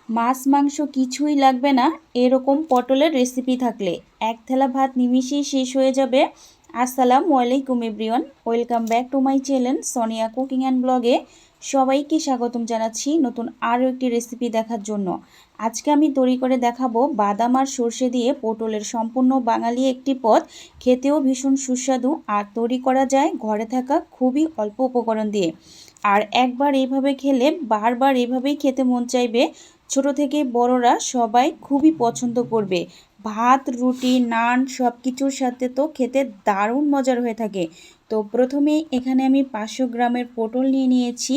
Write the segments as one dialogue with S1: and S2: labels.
S1: মাছ মাংস কিছুই লাগবে না এরকম পটলের রেসিপি থাকলে। এক থালা ভাত নিমিশেই শেষ হয়ে যাবে। আসসালামু আলাইকুম everyone, welcome back to my channel Sonia cooking and ব্লগে। সবাইকে স্বাগতম জানাচ্ছি নতুন আরও একটি রেসিপি দেখার জন্য। আজকে আমি তৈরি করে দেখাবো বাদাম আর সর্ষে দিয়ে পটলের সম্পূর্ণ বাঙালি একটি পদ। খেতেও ভীষণ সুস্বাদু আর তৈরি করা যায় ঘরে থাকা খুবই অল্প উপকরণ দিয়ে। আর একবার এইভাবে খেলে বারবার এইভাবেই খেতে মন চাইবে। ছোট থেকে বড়রা সবাই খুবই পছন্দ করবে। ভাত, রুটি, নান সব কিছুর সাথে তো খেতে দারুণ মজার হয়ে থাকে। তো প্রথমে এখানে আমি 500 গ্রামের পটল নিয়ে নিয়েছি।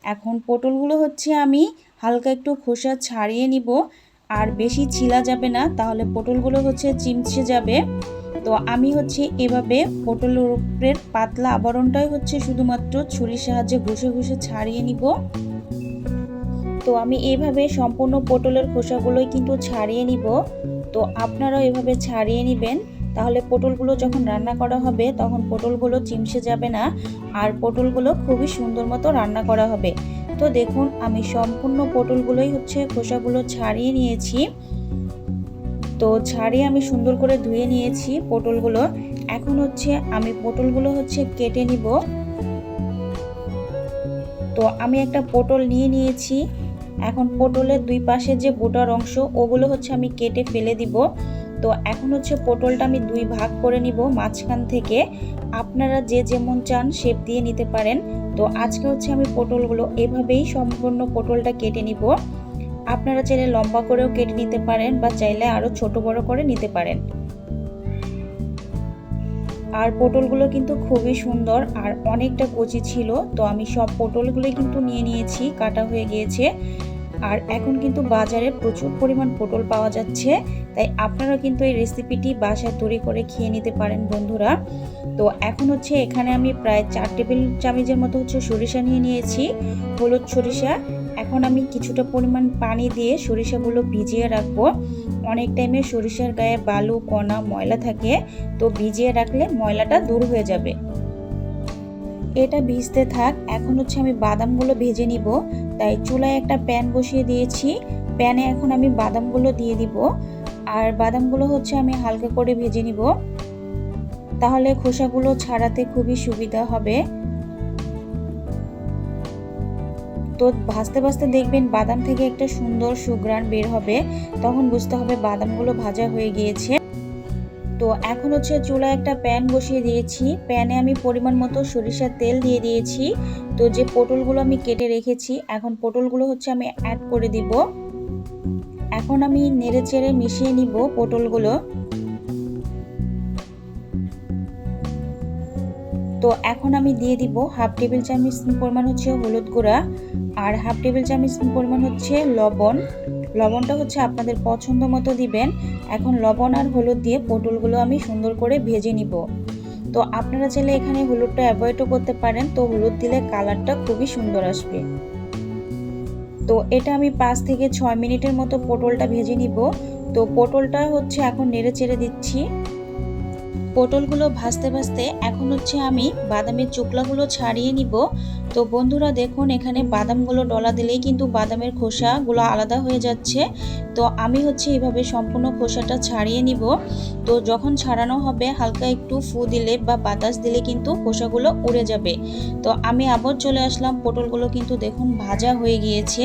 S1: এখন পটলগুলো হচ্ছে আমি হালকা একটু খোসা ছাড়িয়ে নিব। আর বেশি ছিলা যাবে না, তাহলে পটলগুলো হচ্ছে চিমচে যাবে। তো আমি হচ্ছে এভাবে পটলের উপরের পাতলা আবরণটাই হচ্ছে শুধুমাত্র ছুরির সাহায্যে ঘষে ঘষে ছাড়িয়ে নিব। তো আমি এইভাবে সম্পূর্ণ পটলের খোসাগুলোই কিন্তু ছাড়িয়ে নিব। তো আপনারাও এভাবে ছাড়িয়ে নেবেন, তাহলে পটলগুলো যখন রান্না করা হবে তখন পটলগুলো চিমসে যাবে না, আর পটলগুলো খুবই সুন্দর মতো রান্না করা হবে। তো দেখুন আমি সম্পূর্ণ পটলগুলোই হচ্ছে খোসাগুলো ছাড়িয়ে নিয়েছি। তো ছাড়িয়ে আমি সুন্দর করে ধুয়ে নিয়েছি পটলগুলো। এখন হচ্ছে আমি পটলগুলো হচ্ছে কেটে নিব। তো আমি একটা পটল নিয়ে নিয়েছি। এখন পটলের দুই পাশে যে বোটার অংশ ওগুলো হচ্ছে আমি কেটে ফেলে দিব। তো এখন হচ্ছে পটলটা আমি দুই ভাগ করে নিব মাঝখান থেকে। আপনারা যে যেমন চান শেপ দিয়ে নিতে পারেন। তো আজকে হচ্ছে আমি পটলগুলো এভাবেই সম্পূর্ণ পটলটা কেটে নিব। আপনারা চাইলে লম্বা করেও কেটে নিতে পারেন বা চাইলে আরও ছোট বড় করে নিতে পারেন। আর পটলগুলো কিন্তু খুবই সুন্দর আর অনেকটা কচি ছিল। তো আমি সব পটলগুলোই কিন্তু নিয়ে নিয়েছি, কাটা হয়ে গিয়েছে। আর এখন কিন্তু বাজারে প্রচুর পরিমাণ পটল পাওয়া যাচ্ছে, তাই আপনারা কিন্তু এই রেসিপিটি বাসায় তৈরি করে খেয়ে নিতে পারেন বন্ধুরা। তো এখন হচ্ছে এখানে আমি প্রায় 4 টেবিল চামচের মতো হচ্ছে সরিষা নিয়ে নিয়েছি, হলুদ সরিষা। এখন আমি কিছুটা পরিমাণ পানি দিয়ে সরিষাগুলো ভিজিয়ে রাখবো। অনেক টাইমে সরিষার গায়ে বালু, কণা, ময়লা থাকে, তো ভিজিয়ে রাখলে ময়লাটা দূর হয়ে যাবে। এটা ভিজতে থাক। এখন হচ্ছে আমি বাদামগুলো ভেজে নিব, তাই চুলায় একটা প্যান বসিয়ে দিয়েছি। প্যানে এখন আমি বাদামগুলো দিয়ে দিব। আর বাদামগুলো হচ্ছে আমি হালকা করে ভেজে নিব, তাহলে খোসাগুলো ছাড়াতে খুবই সুবিধা হবে। তো ভাজতে ভাজতে দেখবেন বাদাম থেকে একটা সুন্দর সুঘ্রাণ বের হবে, তখন বুঝতে হবে বাদামগুলো ভাজা হয়ে গিয়েছে। তো এখন হচ্ছে চুলায় একটা প্যান বসিয়ে দিয়েছি। প্যানে আমি পরিমাণ মতো সরিষার তেল দিয়ে দিয়েছি। তো যে পটলগুলো আমি কেটে রেখেছি, এখন পটলগুলো হচ্ছে আমি অ্যাড করে দিব। এখন আমি নেড়ে চেড়ে মিশিয়ে নিব পটলগুলো। তো এখন আমি দিয়ে দিব হাফ টেবিল চামচ পরিমাণ হচ্ছে হলুদ গুঁড়া, আর হাফ টেবিল চামচ পরিমাণ হচ্ছে লবণ। লবণটা হচ্ছে আপনাদের পছন্দ মতো দিবেন। এখন লবণ আর হলুদ দিয়ে পটলগুলো আমি সুন্দর করে ভেজে নিব। তো আপনারা চাইলে এখানে হলুদটা অ্যাভয়েডও করতে পারেন, তো হলুদ দিলে কালারটা খুবই সুন্দর আসবে। তো এটা আমি 5 থেকে 6 মিনিটের মতো পটলটা ভেজে নিব। তো পটলটা হচ্ছে এখন নেড়ে চেড়ে দিচ্ছি। পটলগুলো ভাজতে ভাজতে এখন হচ্ছে আমি বাদামের চোকলাগুলো ছাড়িয়ে নিব। তো বন্ধুরা দেখুন এখানে বাদামগুলো ডলা দিলেই কিন্তু বাদামের খোসাগুলো আলাদা হয়ে যাচ্ছে। তো আমি হচ্ছে এইভাবে সম্পূর্ণ খোসাটা ছাড়িয়ে নিব। তো যখন ছাড়ানো হবে হালকা একটু ফু দিলে বা বাতাস দিলে কিন্তু খোসাগুলো উড়ে যাবে। তো আমি আবার চলে আসলাম, পটলগুলো কিন্তু দেখুন ভাজা হয়ে গিয়েছে।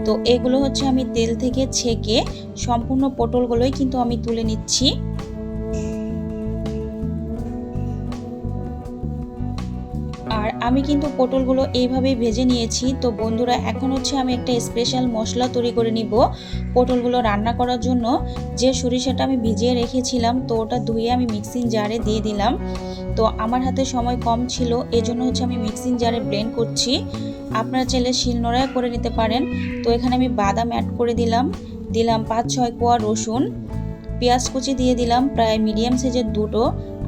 S1: তো এগুলো হচ্ছে আমি তেল থেকে ছেঁকে সম্পূর্ণ পটলগুলোই কিন্তু আমি তুলে নিচ্ছি। আর আমি কিন্তু পটলগুলো এইভাবেই ভেজে নিয়েছি। তো বন্ধুরা এখন হচ্ছে আমি একটা স্পেশাল মশলা তৈরি করে নিব পটলগুলো রান্না করার জন্য। যে সরিষাটা আমি ভিজিয়ে রেখেছিলাম, তো ওটা ধুয়ে আমি মিক্সিং জারে দিয়ে দিলাম। তো আমার হাতে সময় কম ছিল, এজন্য হচ্ছে আমি মিক্সিং জারে ব্লেন্ড করছি। আপনারা চাইলে শিলনোড়ায় করে নিতে পারেন। তো এখানে আমি বাদাম অ্যাড করে দিলাম, 5-6 কোয়া রসুন, পেঁয়াজ কুচি দিয়ে দিলাম প্রায় মিডিয়াম সাইজের দুটো,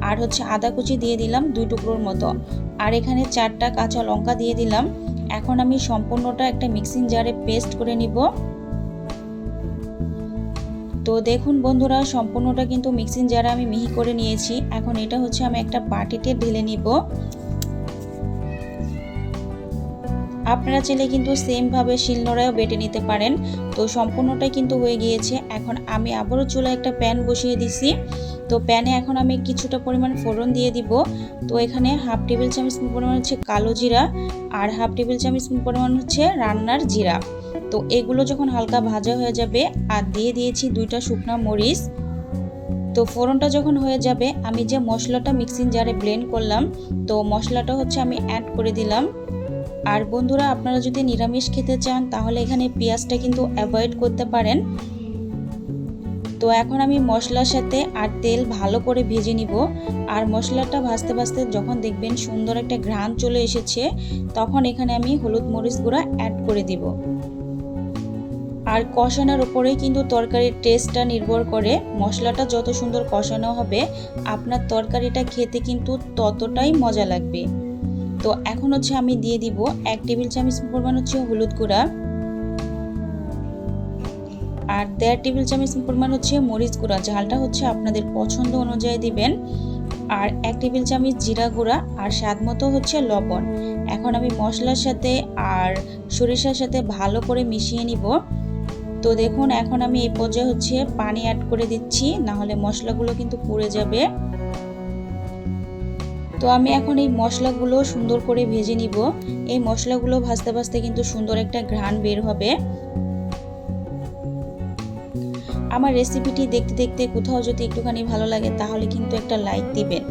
S1: আর হচ্ছে আদা কুচি দিয়ে দিলাম 2 টুকরোর মতো, আর এখানে 4টা কাঁচা লঙ্কা দিয়ে দিলাম। এখন আমি সম্পূর্ণটা একটা মিক্সিং জারে পেস্ট করে নিব। তো দেখুন বন্ধুরা সম্পূর্ণটা কিন্তু মিক্সিং জারে আমি মিহি করে নিয়েছি। এখন এটা হচ্ছে আমি একটা বাটিতে ঢেলে নিব। আপনারা চাইলে কিন্তু সেমভাবে শিলনোড়ায়ও বেটে নিতে পারেন। তো সম্পূর্ণটাই কিন্তু হয়ে গিয়েছে। এখন আমি আবারও চুলায় একটা প্যান বসিয়ে দিছি। তো প্যানে এখন আমি কিছুটা পরিমাণ ফোড়ন দিয়ে দিব। তো এখানে হাফ টেবিল চামচ পরিমাণ হচ্ছে কালো জিরা আর হাফ টেবিল চামচ পরিমাণ হচ্ছে রান্নার জিরা। তো এগুলো যখন হালকা ভাজা হয়ে যাবে আর দিয়ে দিয়েছি 2টা শুকনো মরিচ। তো ফোড়নটা যখন হয়ে যাবে আমি যে মশলাটা মিক্সিং জারে ব্লেন্ড করলাম তো মশলাটা হচ্ছে আমি অ্যাড করে দিলাম। আর বন্ধুরা আপনারা যদি নিরামিষ খেতে চান তাহলে এখানে পেঁয়াজটা কিন্তু অ্যাভয়েড করতে পারেন। তো এখন আমি মশলার সাথে আর তেল ভালো করে ভেজে নিব। আর মশলাটা ভাজতে ভাজতে যখন দেখবেন সুন্দর একটা ঘ্রাণ চলে এসেছে তখন এখানে আমি হলুদ মরিচ গুঁড়া অ্যাড করে দিব। আর কষানোর উপরেই কিন্তু তরকারির টেস্টটা নির্ভর করে। মশলাটা যত সুন্দর কষানো হবে আপনার তরকারিটা খেতে কিন্তু ততটাই মজা লাগবে। তো এখন হচ্ছে আমি দিয়ে দিব 1 টেবিল চামচ পরিমাণ হচ্ছে হলুদ গুঁড়া আর 1.5 টেবিল চামচ পরিমাণ হচ্ছে মরিচ গুঁড়া। ঝালটা হচ্ছে আপনাদের পছন্দ অনুযায়ী দিবেন। আর 1 টেবিল চামচ জিরা গুঁড়া আর স্বাদ মতো হচ্ছে লবণ। এখন আমি মশলার সাথে আর সরিষার সাথে ভালো করে মিশিয়ে নিব। তো দেখুন এখন আমি এই পর্যায়ে হচ্ছে পানি অ্যাড করে দিচ্ছি, না হলে মশলাগুলো কিন্তু পুড়ে যাবে। তো আমি এখন এই মশলাগুলো সুন্দর করে ভেজে নিব। এই মশলাগুলো ভাজতে ভাজতে কিন্তু সুন্দর একটা ঘ্রাণ বের হবে। আমার রেসিপিটি দেখতে দেখতে কোথাও যদি একটুখানি ভালো লাগে তাহলে কিন্তু একটা লাইক দিবেন।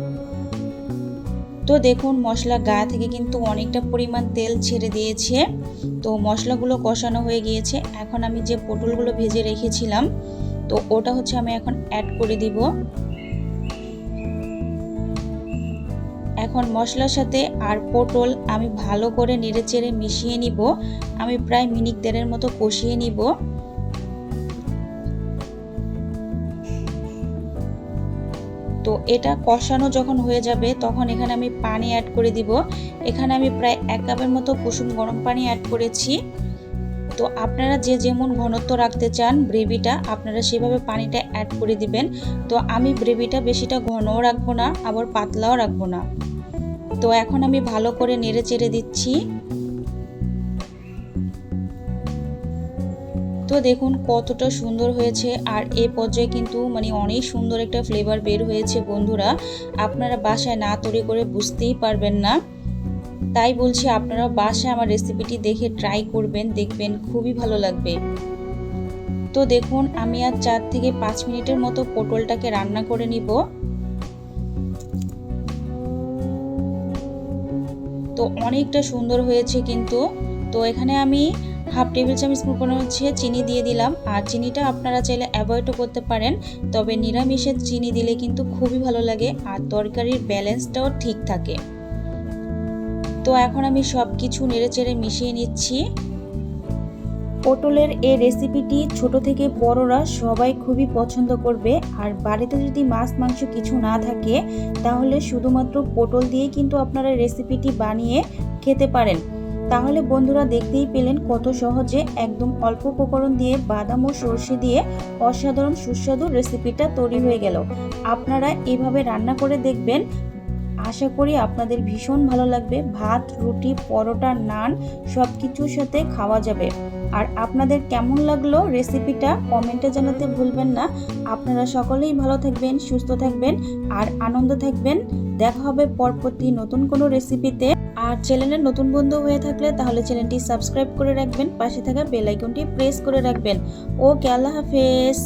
S1: তো দেখুন মশলা গা থেকে কিন্তু অনেকটা পরিমাণ তেল ছেড়ে দিয়েছে। তো মশলাগুলো কষানো হয়ে গিয়েছে। এখন আমি যে পটলগুলো ভেজে রেখেছিলাম তো ওটা হচ্ছে আমি এখন অ্যাড করে দিব। এখন মশলার সাথে আর পটল আমি ভালো করে নেড়েচেড়ে মিশিয়ে নিব। আমি প্রায় মিনিট 1.5 মতো কষিয়ে নিব। তো এটা কষানো যখন হয়ে যাবে তখন এখানে আমি পানি অ্যাড করে দিব। এখানে আমি প্রায় 1 কাপের মতো কুসুম গরম পানি অ্যাড করেছি। তো আপনারা যে যেমন ঘনত্ব রাখতে চান গ্রেভিটা আপনারা সেভাবে পানিটা অ্যাড করে দিবেন। তো আমি গ্রেভিটা বেশিটা ঘনও রাখবো না আবার পাতলাও রাখবো না। তো এখন আমি ভালো করে নেড়ে চেড়ে দিচ্ছি। তো দেখুন কতটা সুন্দর হয়েছে। আর এই পর্যায়ে কিন্তু অনেক সুন্দর একটা ফ্লেভার বের হয়েছে বন্ধুরা। আপনারা বাসায় না তৈরি করে বুঝতেই পারবেন না। তাই বলছি আপনারা বাসায় আমার রেসিপিটি দেখে ট্রাই করবেন, দেখবেন খুবই ভালো লাগবে। তো দেখুন আমি আর 4 থেকে 5 মিনিটের মতো পটলটাকে রান্না করে নিব। তো অনেকটা সুন্দর হয়েছে কিন্তু। তো এখানে আমি হাফ টেবিল চামচ পরিমাণ হচ্ছে চিনি দিয়ে দিলাম। আর চিনিটা আপনারা চাইলে অ্যাভয়েডও করতে পারেন, তবে নিরামিষে চিনি দিলে কিন্তু খুবই ভালো লাগে আর তরকারির ব্যালেন্সটাও ঠিক থাকে। তো এখন আমি সব কিছু নেড়েচেড়ে মিশিয়ে নিচ্ছি। পটলের এই রেসিপিটি ছোট থেকে বড়রা সবাই খুবই পছন্দ করবে। আর বাড়িতে যদি মাছ মাংস কিছু না থাকে তাহলে শুধুমাত্র পটল দিয়ে কিন্তু আপনারা রেসিপিটি বানিয়ে খেতে পারেন। তাহলে বন্ধুরা দেখতেই পেলেন কত সহজে একদম অল্প উপকরণ দিয়ে বাদাম ও সরষে দিয়ে অসাধারণ সুস্বাদু রেসিপিটা তৈরি হয়ে গেল। আপনারা এভাবে রান্না করে দেখবেন, আশা করি আপনাদের ভীষণ ভালো লাগবে। ভাত, রুটি, পরোটা, নান সব কিছুর সাথে খাওয়া যাবে। আর আপনাদের কেমন লাগলো রেসিপিটা কমেন্টে জানাতে ভুলবেন না। আপনারা সকলেই ভালো থাকবেন, সুস্থ থাকবেন আর আনন্দ থাকবেন। দেখা হবে পরবর্তী নতুন কোনো রেসিপিতে। আর চ্যানেলের নতুন বন্ধু হয়ে থাকলে তাহলে চ্যানেলটি সাবস্ক্রাইব করে রাখবেন, পাশে থাকা বেল আইকনটি প্রেস করে রাখবেন। ওকে, আল্লাহ হাফেজ।